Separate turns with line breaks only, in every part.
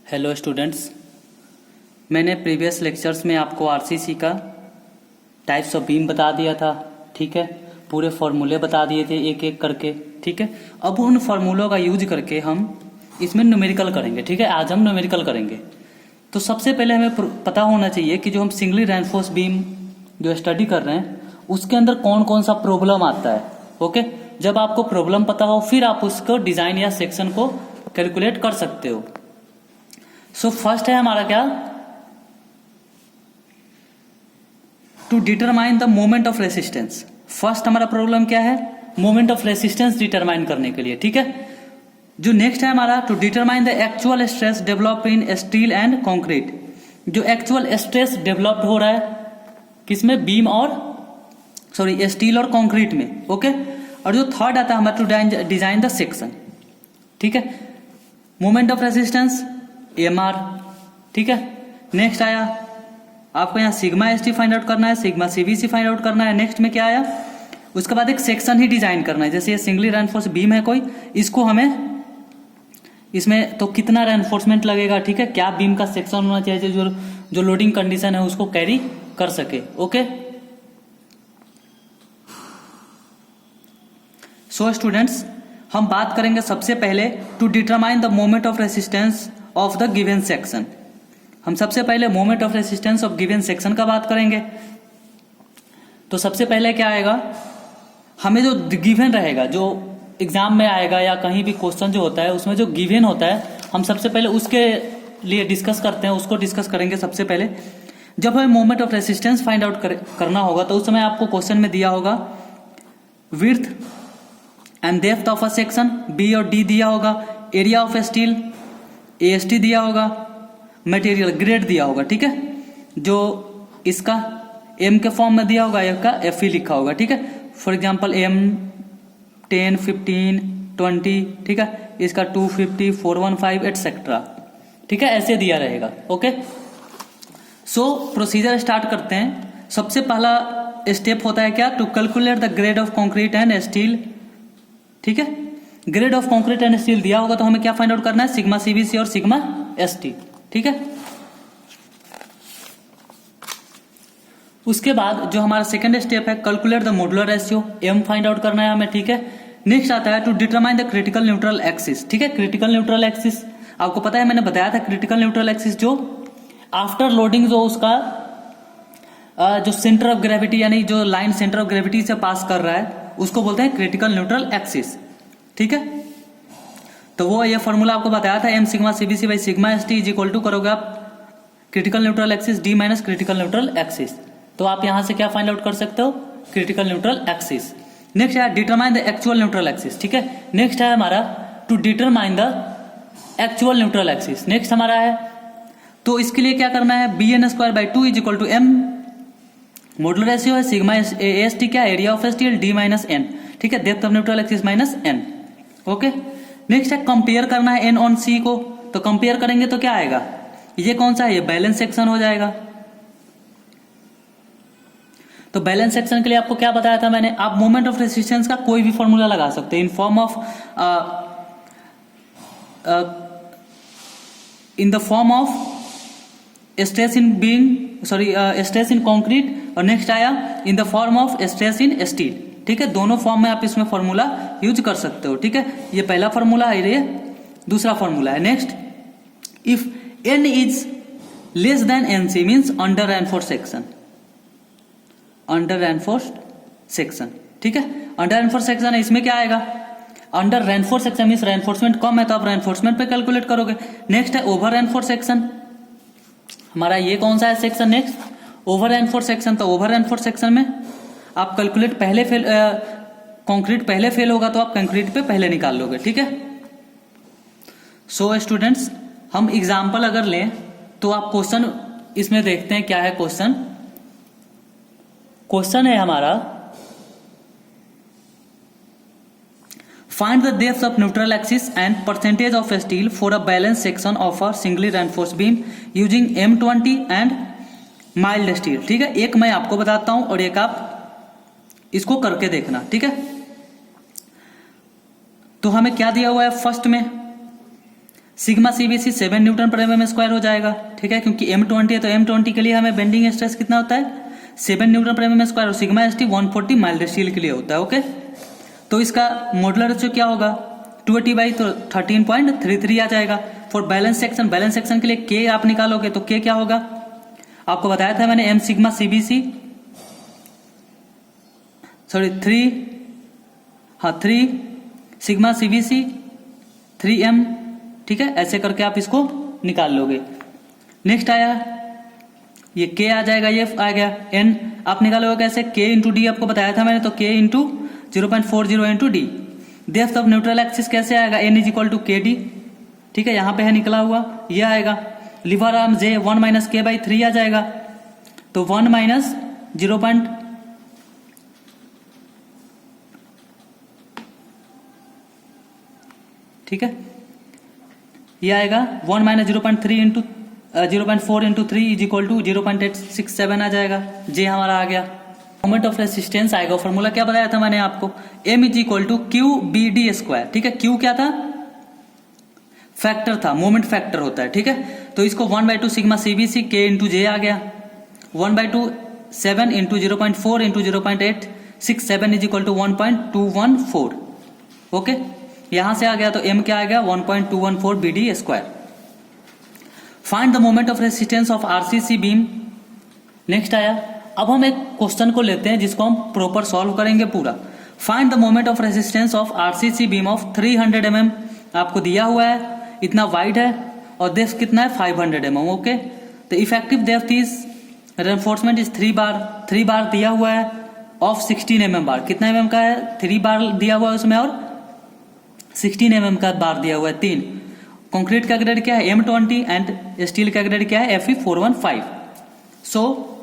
Hello students, मैंने previous lectures में आपको आरसीसी का टाइप्स ऑफ बीम बता दिया था। ठीक है, पूरे फार्मूले बता दिए थे एक एक करके। ठीक है, अब उन फार्मूलों का यूज करके हम इसमें न्यूमेरिकल करेंगे। ठीक है, आज हम न्यूमेरिकल करेंगे। तो सबसे पहले हमें पता होना चाहिए कि जो हम सिंगली रेनफोर्स बीम जो स्टडी कर रहे हैं उसके अंदर कौन कौन सा प्रॉब्लम आता है। ओके, जब आपको प्रॉब्लम पता हो फिर आप उसको डिजाइन या सेक्शन को कैलकुलेट कर सकते हो। सो फर्स्ट है हमारा क्या, to determine the moment of resistance. First हमारा प्रॉब्लम क्या है, मोमेंट ऑफ रेसिस्टेंस डिटरमाइन करने के लिए। ठीक है, जो नेक्स्ट है हमारा, to determine the actual stress develop in steel and concrete. जो एक्चुअल स्ट्रेस डेवलप्ड हो रहा है किसमें, बीम और स्टील और कंक्रीट में। ओके, और जो थर्ड आता है हमारा, टू डिजाइन द सेक्शन। ठीक है, मोमेंट ऑफ रेसिस्टेंस एमआर। ठीक है, नेक्स्ट आया आपको यहाँ sigma S T find out करना है, सिग्मा सीवीसी फाइंड आउट करना है। नेक्स्ट में क्या आया, उसके बाद एक सेक्शन ही डिजाइन करना है। जैसे ये सिंगली रेनफोर्स बीम है कोई, इसको हमें इसमें तो कितना रेनफोर्समेंट लगेगा। ठीक है, क्या बीम का सेक्शन होना चाहिए जो लोडिंग कंडीशन है उसको कैरी कर सके। ओके, सो स्टूडेंट्स, हम बात करेंगे सबसे पहले to determine the moment of resistance of the given section. हम सबसे पहले moment of resistance of given section का बात करेंगे। तो सबसे पहले क्या आएगा, हमें जो गिवन रहेगा, जो एग्जाम में आएगा या कहीं भी क्वेश्चन जो होता है उसमें जो गिवन होता है, हम सबसे पहले उसके लिए डिस्कस करते हैं, उसको डिस्कस करेंगे सबसे पहले। जब हमें moment of resistance find out करना होगा तो उस समय आपको क्वेश्चन में दिया होगा width and depth of a section, B और डी दिया होगा, एरिया ऑफ स्टील एएसटी दिया होगा, मटेरियल ग्रेड दिया होगा। ठीक है, जो इसका एम के फॉर्म में दिया होगा, इसका एफई लिखा होगा। ठीक है, फॉर एग्जांपल एम 10, 15, 20। ठीक है, इसका 250, 415 एटसेट्रा। ठीक है, ऐसे दिया रहेगा। ओके, सो प्रोसीजर स्टार्ट करते हैं। सबसे पहला स्टेप होता है क्या, to calculate the grade of concrete and steel. ठीक है, grade of concrete and steel दिया होगा तो हमें क्या फाइंड आउट करना है, सिग्मा सीवीसी और सिग्मा एसटी। ठीक है, उसके बाद जो हमारा सेकंड स्टेप है, calculate the modular ratio, M find out करना है हमें। ठीक है, नेक्स्ट आता है to determine the critical neutral axis. ठीक है, क्रिटिकल न्यूट्रल एक्सिस आपको पता है, मैंने बताया था क्रिटिकल न्यूट्रल एक्सिस जो आफ्टर लोडिंग जो उसका जो सेंटर ऑफ ग्रेविटी यानी जो लाइन सेंटर ऑफ ग्रेविटी से पास कर रहा है उसको बोलते हैं क्रिटिकल न्यूट्रल एक्सिस। ठीक है, तो वो ये फॉर्मूला आपको बताया था, M sigma CBC by sigma S T is equal to करोगे आप critical neutral axis D minus critical neutral axis. तो आप यहां से क्या फाइंड आउट कर सकते हो, क्रिटिकल न्यूट्रल एक्सिस। नेक्स्ट है determine the actual neutral axis. ठीक है, नेक्स्ट है हमारा to determine the actual neutral axis. Next हमारा है, तो इसके लिए क्या करना है, B N square by 2 is equal to M, modular ratio है सिग्मा एस टी क्या, area of steel D minus N. ठीक है, depth of neutral axis minus N. Okay, next है कंपेयर करना है एन ऑन सी को। तो कंपेयर करेंगे तो क्या आएगा, ये कौन सा है, ये बैलेंस सेक्शन हो जाएगा। तो बैलेंस सेक्शन के लिए आपको क्या बताया था मैंने, आप मोमेंट ऑफ रेसिस्टेंस का कोई भी फॉर्मूला लगा सकते हैं in form of in the form of stress in being stress in concrete, और नेक्स्ट आया in the form of stress in steel. ठीक है, दोनों फॉर्म में आप इसमें फॉर्मूला यूज कर सकते हो। ठीक है, ये पहला फॉर्मूला है, ये दूसरा फॉर्मूला है। Next, if N is less than N C means under reinforce section, under reinforced section. ठीक है, अंडर रेनफोर्स सेक्शन है, इसमें क्या आएगा, under reinforce section means reinforcement कम है तो आप रेनफोर्समेंट पे कैलकुलेट करोगे। नेक्स्ट है ओवर रेनफोर्स सेक्शन, हमारा ये कौन सा है section, next over reinforce section. तो ओवर रेनफोर्स सेक्शन में आप कैलकुलेट पहले फेल कंक्रीट पहले फेल होगा तो आप कंक्रीट पे पहले निकाल लोगे। ठीक है, सो स्टूडेंट्स, हम एग्जाम्पल अगर लें तो आप क्वेश्चन इसमें देखते हैं क्या है। क्वेश्चन है हमारा, find the depth of neutral axis and percentage of steel for a balance section of a singly reinforce beam using M20 and mild steel. ठीक है, एक मैं आपको बताता हूं और एक आप इसको करके देखना। ठीक है, तो हमें क्या दिया हुआ है, फर्स्ट में सिग्मा सीबीसी 7 न्यूटन पर mm स्क्वायर हो जाएगा, ठीक है, क्योंकि M20 है तो M20 के लिए हमें बेंडिंग स्ट्रेस कितना होता है 7 न्यूटन पर mm स्क्वायर, और sigma S T 140 mild steel के लिए होता है। ओके, तो इसका मॉडुलर रेशियो क्या होगा 280 तो 13.33 आ जाएगा। For balance section, balance section के लिए के आप निकालोगे तो के क्या होगा, आपको बताया था मैंने M sigma CBC, sorry 3 sigma CBC 3m, ठीक है, ऐसे करके आप इसको निकाल लोगे। नेक्स्ट आया ये k आ जाएगा, ये आ गया n, आप निकालोगे कैसे k इंटू डी, आपको बताया था मैंने, तो k into 0.40 into D. Depth of neutral axis कैसे आएगा n इज इक्वल टू के डी, ठीक है, यहां पे है निकला हुआ, ये आएगा। लिवर आर्म j 1 माइनस के बाई 3 आ जाएगा, तो 1 माइनस 0. ठीक है, ये आएगा 1 minus 0.3 into 0.4 into 3 is equal to 0.867 आ जाएगा, जे हमारा आ गया। मोमेंट ऑफ रेसिस्टेंस आएगा, फॉर्मूला क्या बताया था मैंने आपको, m is equal to Q B D square, ठीक है, क्यू क्या था फैक्टर था, मोमेंट फैक्टर होता है, ठीक है, तो इसको 1/2 सिग्मा सीबीसी के इंटू जे आ गया, 1/2 7 into 0.4 into 0.867 is equal to 1.214। Okay, यहां से आ गया तो m क्या आ गया 1.214 B D square. Find the moment of resistance of RCC beam. Next आया, अब हम एक क्वेश्चन को लेते हैं जिसको हम प्रॉपर सॉल्व करेंगे पूरा। Find the moment of resistance of RCC beam of 300 mm, आपको दिया हुआ है, इतना वाइड है और डेप्थ कितना है 500 mm। ओके, तो effective depth is reinforcement is 3 बार दिया हुआ है ऑफ 16 mm बार, कितना mm का है 3 बार दिया हुआ है उसमें, और 16 mm का बार दिया हुआ है 3। कंक्रीट का ग्रेड क्या है M20 एंड स्टील का ग्रेड क्या है Fe415। सो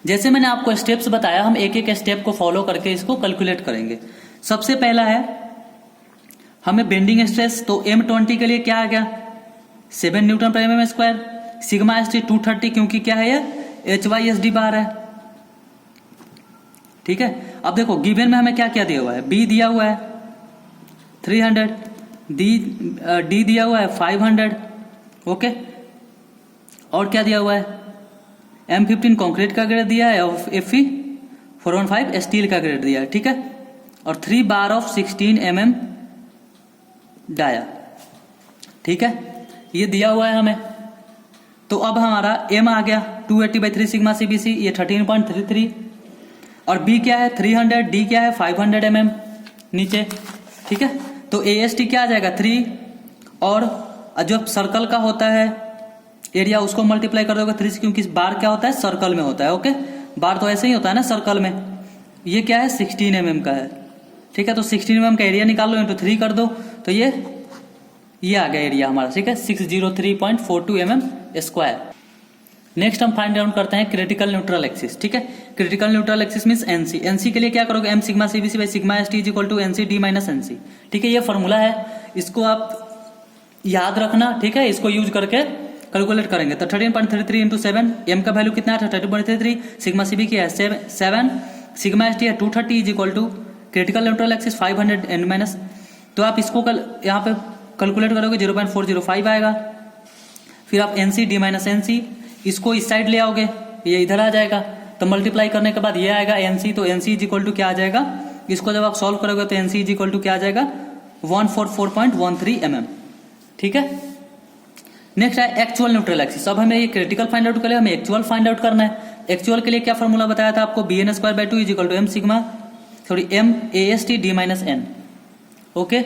जैसे मैंने आपको स्टेप्स बताया, हम एक एक स्टेप को फॉलो करके इसको कैलकुलेट करेंगे। सबसे पहला है हमें बेंडिंग स्ट्रेस, तो M20 के लिए क्या आ गया 7 न्यूटन पर mm square, sigma S T 230, क्योंकि क्या है ये HYSD बार है, ठीक है। अब देखो गिवन में हमें क्या क्या दिया हुआ है, B दिया हुआ है 300, डी दिया हुआ है 500, ओके, और क्या दिया हुआ है M15 कंक्रीट का ग्रेड दिया है और Fe415 स्टील का ग्रेड दिया है, ठीक है, और 3 बार ऑफ 16 mm डाया, ठीक है, ये दिया हुआ है हमें। तो अब हमारा m आ गया 280/3 सिग्मा सीबीसी, ये 13.33, और b क्या है 300, d क्या है 500 mm नीचे, ठीक है। तो AST क्या आ जाएगा 3, और जब सर्कल का होता है एरिया उसको मल्टीप्लाई कर दोगे 3 से, क्योंकि बार क्या होता है सर्कल में होता है। ओके, बार तो ऐसे ही होता है ना सर्कल में। ये क्या है 16 mm का है, ठीक है, तो 16 mm का एरिया निकाल लो, इंटू 3 कर दो, तो ये आ गया एरिया हमारा, ठीक है, 603.42 mm स्क्वायर। नेक्स्ट हम फाइंड आउट करते हैं क्रिटिकल न्यूट्रल एक्सिस, ठीक है। Critical neutral axis means NC, NC के लिए क्या करोगे m sigma CBC by sigma S T is equal to NC D minus NC, ठीक है, ये फॉर्मूला है, इसको आप याद रखना, ठीक है, इसको यूज करके कैलकुलेट करेंगे। तो 13.33 इंटू 7, एम का वैल्यू कितना है 13.33, सिग्मा सीबी की है 7, सिग्मा एस टी है 230 is equal to critical neutral axis 500 and minus, तो आप इसको यहाँ पे कैलकुलेट करोगे 0.405 आएगा। फिर आप एनसी डी माइनस एनसी, इसको इस साइड ले आओगे, ये इधर आ जाएगा, तो मल्टीप्लाई करने के बाद ये आएगा एनसी, तो एनसी इज इक्वल टू क्या आ जाएगा, इसको जब आप सॉल्व करोगे तो एनसी इज इक्वल टू क्या आ जाएगा 144.13 mm, ठीक है। नेक्स्ट है एक्चुअल न्यूट्रल एक्सिस। अब हमें ये क्रिटिकल फाइंड आउट करें, हमें एक्चुअल फाइंड आउट करना है। एक्चुअल के लिए क्या फॉर्मूला बताया था आपको, bn²/2 is equal to m सिग्मा m AST d minus n, okay.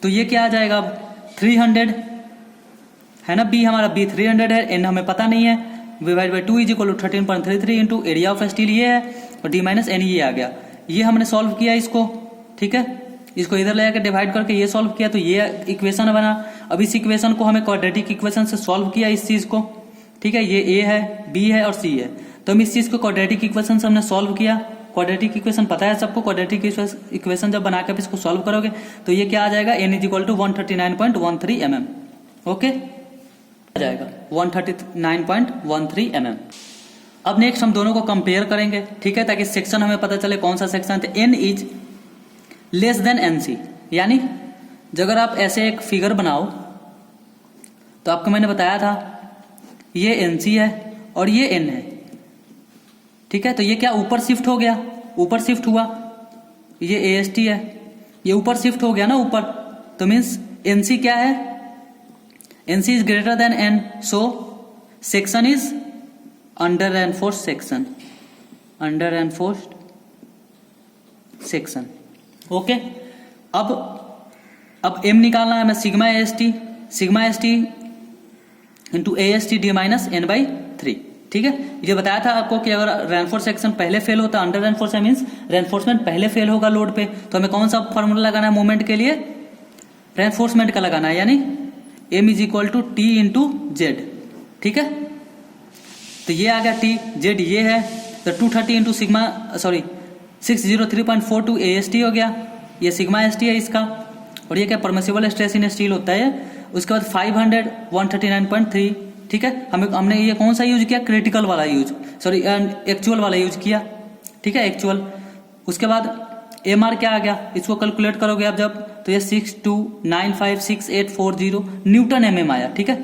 तो ये क्या आ जाएगा अब 300 है ना, b हमारा b 300 है, n हमें पता नहीं है, v/2 is equal to 13.33 into area of steel ये है, और d माइनस n ये आ गया। ये हमने सॉल्व किया इसको, ठीक है, इसको इधर ले जाकर डिवाइड करके ये सॉल्व किया, तो ये इक्वेशन बना। अब इस इक्वेशन को हमें क्वाड्रेटिक इक्वेशन से सॉल्व किया इस चीज को, ठीक है, ये a है, b है और c है, तो हम इस चीज को क्वाड्रेटिक इक्वेशन से हमने सॉल्व किया। क्वाड्रेटिक इक्वेशन पता है सबको, क्वाड्रेटिक इक्वेशन जब बनाकर आप इसको सॉल्व करोगे तो ये क्या आ जाएगा n is equal to 139.13 mm, okay, आ जाएगा 139.13 mm। अब नेक्स्ट हम दोनों को कंपेयर करेंगे, ठीक है, ताकि सेक्शन हमें पता चले कौन सा सेक्शन है। n is less then nc, यानी अगर आप ऐसे एक फिगर बनाओ तो आपको मैंने बताया था ये NC है और ये N है, ठीक है। तो ये क्या ऊपर शिफ्ट हो गया, ऊपर शिफ्ट हुआ, ये AST है, ये ऊपर शिफ्ट हो गया ना ऊपर, तो मीन्स NC क्या है, NC is greater than N, so section is under enforced section, under enforced section. Okay, अब M निकालना है हमें, sigma S T into AST_D-N/3, ठीक है। ये बताया था आपको कि अगर रेनफोर्स सेक्शन पहले फेल होता, अंडर रेनफोर्स मीन्स रेनफोर्समेंट पहले फेल होगा लोड पे, तो हमें कौन सा फॉर्मूला लगाना है मोमेंट के लिए, रेनफोर्समेंट का लगाना है, यानी M = T × Z, ठीक है। तो ये आ गया T, Z ये है, तो 230 × 603.42 AST हो गया, ये सिग्मा ST है इसका, और ये क्या परमिसिबल स्ट्रेस इन स्टील होता है। उसके बाद 500 139.3, ठीक है। हमने ये कौन सा यूज किया, क्रिटिकल वाला यूज, एक्चुअल वाला यूज किया, ठीक है, एक्चुअल। उसके बाद MR क्या आ गया, इसको कैलकुलेट करोगे आप जब, तो ये 62956840 न्यूटन MM आया, ठीक है,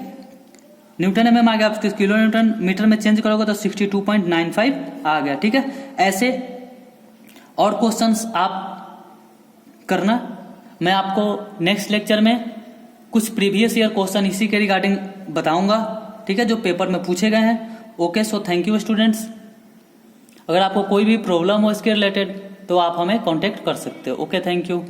न्यूटन MM आ गया। आप किलो न्यूटन मीटर में चेंज करोगे तो 62.95 आ गया, ठीक है। ऐसे और क्वेश्चंस आप करना, मैं आपको नेक्स्ट लेक्चर में कुछ प्रीवियस ईयर क्वेश्चन इसी के रिगार्डिंग बताऊंगा, ठीक है, जो पेपर में पूछे गए हैं। Okay, so thank you students. अगर आपको कोई भी प्रॉब्लम हो इसके रिलेटेड तो आप हमें कांटेक्ट कर सकते हो। Okay, thank you.